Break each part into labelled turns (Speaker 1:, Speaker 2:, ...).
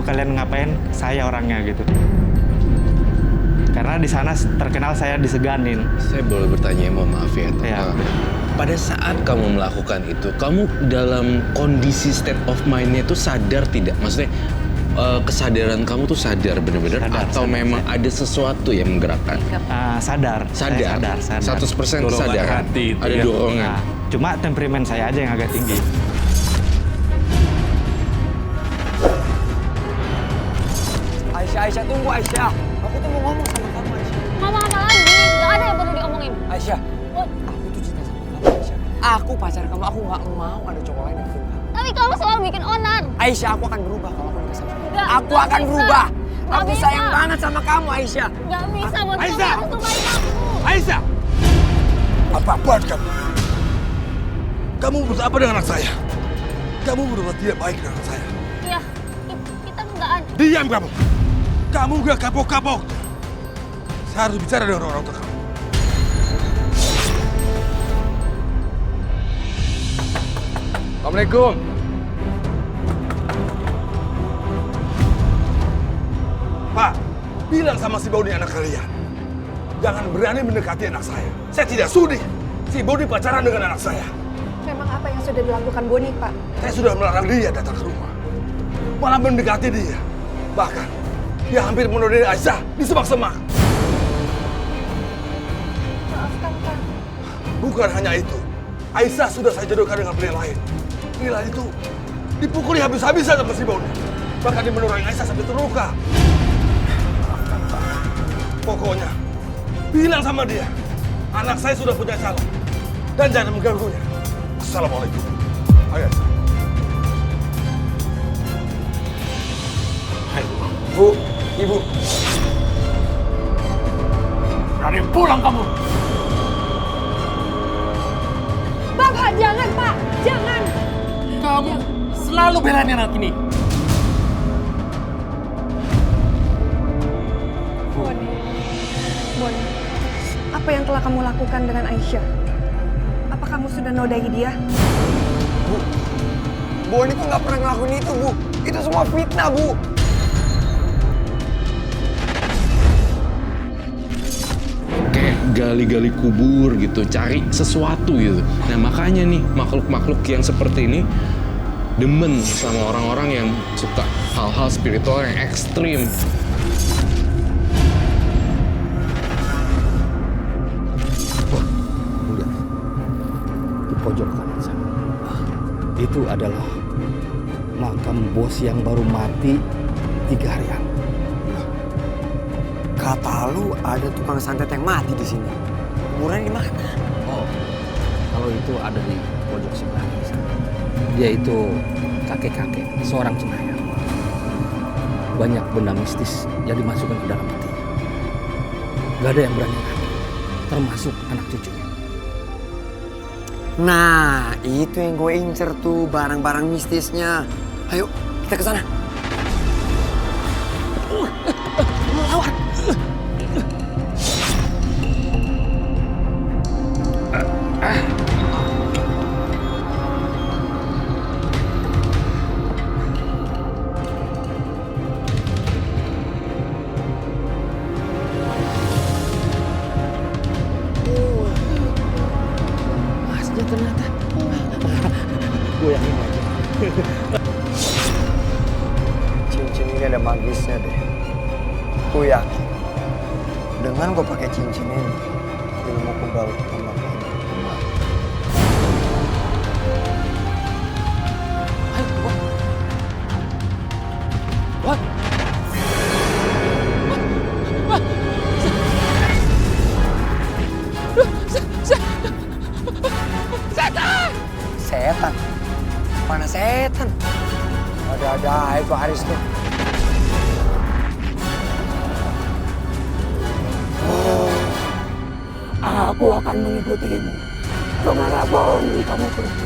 Speaker 1: mau kalian ngapain, saya orangnya gitu. Karena di sana terkenal saya diseganin.
Speaker 2: Saya boleh bertanya, mohon maaf ya.
Speaker 1: Ya.
Speaker 2: Pada saat kamu melakukan itu, kamu dalam kondisi state of mind-nya itu sadar tidak? Maksudnya kesadaran kamu tuh sadar benar-benar atau memang ada sesuatu yang menggerakkan?
Speaker 1: Sadar.
Speaker 2: Sadar.
Speaker 1: Saya
Speaker 2: 100% sadar.
Speaker 3: hati itu
Speaker 2: Ada
Speaker 3: ya.
Speaker 2: dorongan.
Speaker 1: Nah, cuma temperamen saya aja yang agak tinggi.
Speaker 4: Aisyah, tunggu Aisyah. Aku tuh mau ngomong sama kamu Aisyah.
Speaker 5: Ngomong apa lagi? Gak ada yang perlu diomongin.
Speaker 4: Aisyah,
Speaker 5: What?
Speaker 4: aku tuh cinta sama kamu Aisyah. Aku pacar kamu, aku nggak mau ada cowok lain yang deketin kamu.
Speaker 5: Tapi kamu selalu bikin onar.
Speaker 4: Aisyah, aku akan berubah kalau aku nikah sama kamu.
Speaker 5: Nggak,
Speaker 4: Aku
Speaker 5: nggak
Speaker 4: akan
Speaker 5: bisa.
Speaker 4: berubah.
Speaker 5: Nggak
Speaker 4: Aku
Speaker 5: bisa.
Speaker 4: sayang banget sama kamu Aisyah.
Speaker 5: Gak bisa, Bon. Kamu
Speaker 3: Aisyah!
Speaker 5: harus lupain aku.
Speaker 3: Aisyah!
Speaker 6: Apa-apaan kamu? Kamu berbuat apa dengan anak saya? Kamu berbuat tidak baik dengan anak saya.
Speaker 5: Iya, kita nggak ada.
Speaker 6: Diam kamu! Kamu gak kapok-kapok. Saya harus bicara dengan orang tua kamu.
Speaker 3: Assalamualaikum.
Speaker 6: Pak, bilang sama si Boni anak kalian. Jangan berani mendekati anak saya. Saya tidak sudi si Boni pacaran dengan anak saya.
Speaker 7: Memang apa yang sudah dilakukan Boni, Pak?
Speaker 6: Saya sudah melarang dia datang ke rumah. Malah mendekati dia. Bahkan, dia hampir menodai Aisyah di semak-semak.
Speaker 7: Maafkan, Pak.
Speaker 6: Bukan hanya itu. Aisyah sudah saya jodohkan dengan pria lain. Pria lain itu dipukuli habis-habisan sama si Boni. Bahkan dia mendorong Aisyah sampai terluka. Pokoknya, bilang sama dia, anak saya sudah punya calon. Dan jangan mengganggunya. Assalamualaikum. Ayo, Aisyah. Bu, Ibu.
Speaker 3: Berani pulang kamu.
Speaker 7: Bapak, jangan, Pak! Jangan!
Speaker 3: Kamu selalu belain anak ini.
Speaker 7: Boni. Boni, apa yang telah kamu lakukan dengan Aisyah? Apa kamu sudah nodai dia?
Speaker 4: Bu, Boni tuh nggak pernah ngelakuin itu, Bu. Itu semua fitnah, Bu.
Speaker 2: Kayak gali-gali kubur gitu, cari sesuatu gitu. Nah makanya nih makhluk-makhluk yang seperti ini demen sama orang-orang yang suka hal-hal spiritual yang ekstrim.
Speaker 8: Udah. Di pojok kanan sana. Itu adalah makam bos yang baru mati 3 harian.
Speaker 4: Kata lu ada tukang santet yang mati di sini. Kuburannya di mana?
Speaker 8: Oh, kalau itu ada di pojok sebelah kiri sana. Dia itu kakek-kakek seorang cenayang. Banyak benda mistis yang dimasukkan ke dalam petinya. Gak ada yang berani lagi, termasuk anak cucunya.
Speaker 4: Nah, itu yang gue incer tuh, barang-barang mistisnya. Ayo, kita ke sana. Lawan.
Speaker 8: Masnya ternyata. Gue yakin aja.
Speaker 4: Cincin ini ada magisnya deh. Gue yakin. Dengan gue pakai cincin ini, ilmu kebal tambah banyak. Setan? Mana setan? Ada-ada aja Pak Haris tuh. Aku akan mengikutimu kemanapun kamu pergi.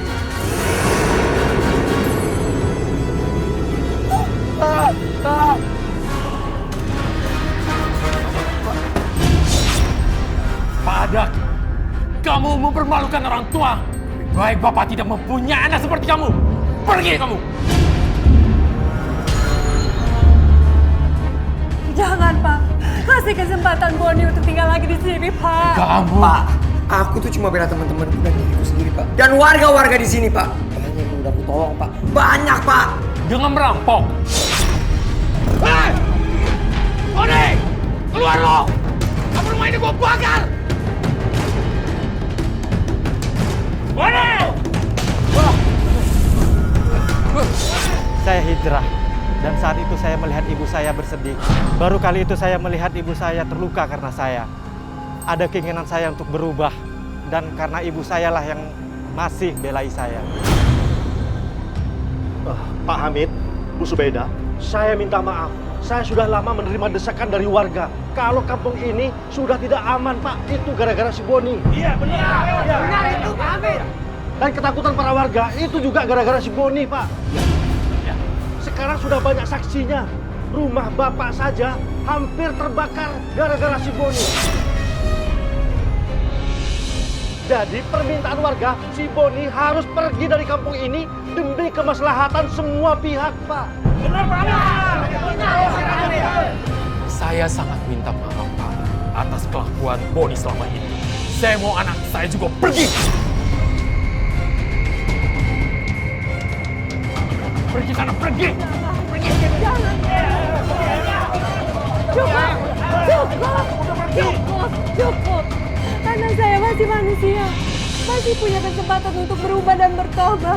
Speaker 3: Padak, kamu mempermalukan orang tua. Lebih baik Bapak tidak mempunyai anak seperti kamu. Pergi kamu.
Speaker 7: Jangan, Pak. Kasih kesempatan Boni untuk tinggal lagi di sini, Pak.
Speaker 3: Kamu.
Speaker 4: Pak, aku tuh cuma bela teman-temanku dan diriku sendiri, Pak. Dan warga-warga di sini, Pak. Banyak yang udah aku tolong, Pak. Banyak, Pak.
Speaker 3: Dengan merampok. Hei! Boni! Keluar lo! Kamu rumah ini gua bakar! Boni!
Speaker 1: Saya hijrah. Dan saat itu saya melihat ibu saya bersedih. Baru kali itu saya melihat ibu saya terluka karena saya. Ada keinginan saya untuk berubah. Dan karena ibu saya lah yang masih belai saya.
Speaker 9: Pak Hamid, Bu Subeda, saya minta maaf. Saya sudah lama menerima desakan dari warga. Kalau kampung ini sudah tidak aman, Pak. Itu gara-gara si Boni. Iya, benar. Benar itu, Pak Hamid. Dan ketakutan para warga itu juga gara-gara si Boni, Pak. Sekarang sudah banyak saksinya. Rumah Bapak saja hampir terbakar gara-gara si Boni. Jadi permintaan warga, si Boni harus pergi dari kampung ini demi kemaslahatan semua pihak, Pak. Benar, Pak.
Speaker 3: Saya sangat minta maaf, Pak, atas kelakuan Boni selama ini. Saya mau anak saya juga pergi. Pergi sana, pergi!
Speaker 7: Jangan. Cukup. Anak saya masih manusia. Masih punya kesempatan untuk berubah dan bertobat.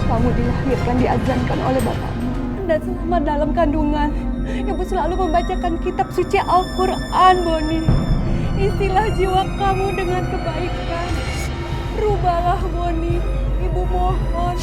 Speaker 7: Kamu dilahirkan, diazankan oleh bapakmu. Dan selama dalam kandungan, Ibu selalu membacakan kitab suci Al-Quran, Boni. Isilah jiwa kamu dengan kebaikan. Rubahlah, Boni. Ibu mohon.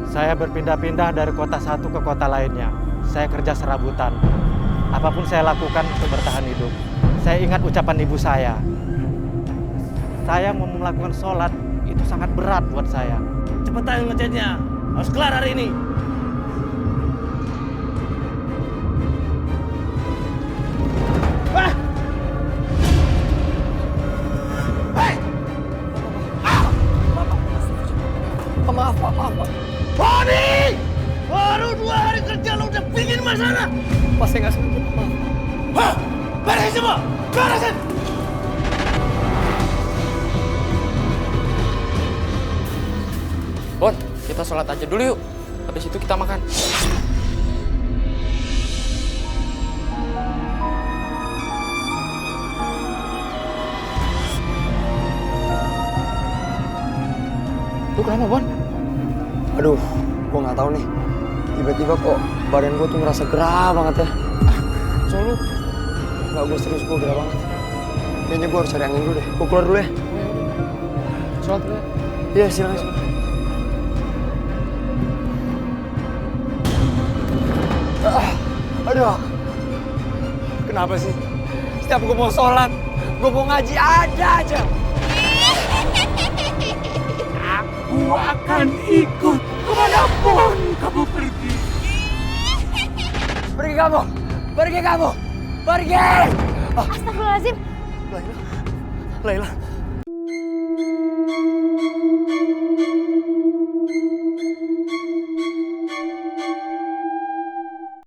Speaker 1: Saya berpindah-pindah dari kota satu ke kota lainnya. Saya kerja serabutan. Apapun saya lakukan untuk bertahan hidup. Saya ingat ucapan ibu saya. Saya mau melakukan sholat, itu sangat berat buat saya.
Speaker 9: Cepetan ngechatnya. Harus kelar hari ini.
Speaker 4: Maaf, Pak.
Speaker 9: Boni! Baru 2 hari kerja lo udah bikin masalah.
Speaker 4: Pak, saya nggak sengaja, Pak.
Speaker 9: Hah? Beresin semua! Beresin!
Speaker 10: Bon, kita sholat aja dulu yuk. Habis itu kita makan. Lu kenapa, Bon?
Speaker 4: Aduh, gue nggak tahu nih. Tiba-tiba kok badan gue tuh ngerasa gerah banget ya.
Speaker 10: So lu?
Speaker 4: Nggak, gue serius, gue gerah banget. Kayaknya gue harus cari angin dulu deh. Gue keluar dulu ya.
Speaker 10: Sholat dulu ya.
Speaker 4: Iya, silakan. Aduh, kenapa sih? Setiap gue mau sholat, gue mau ngaji ada aja.
Speaker 3: Aku akan ikut kemanapun kamu pergi.
Speaker 4: Pergi kamu! Pergi kamu! Pergi!
Speaker 5: Astagfirullahaladzim.
Speaker 4: Laila.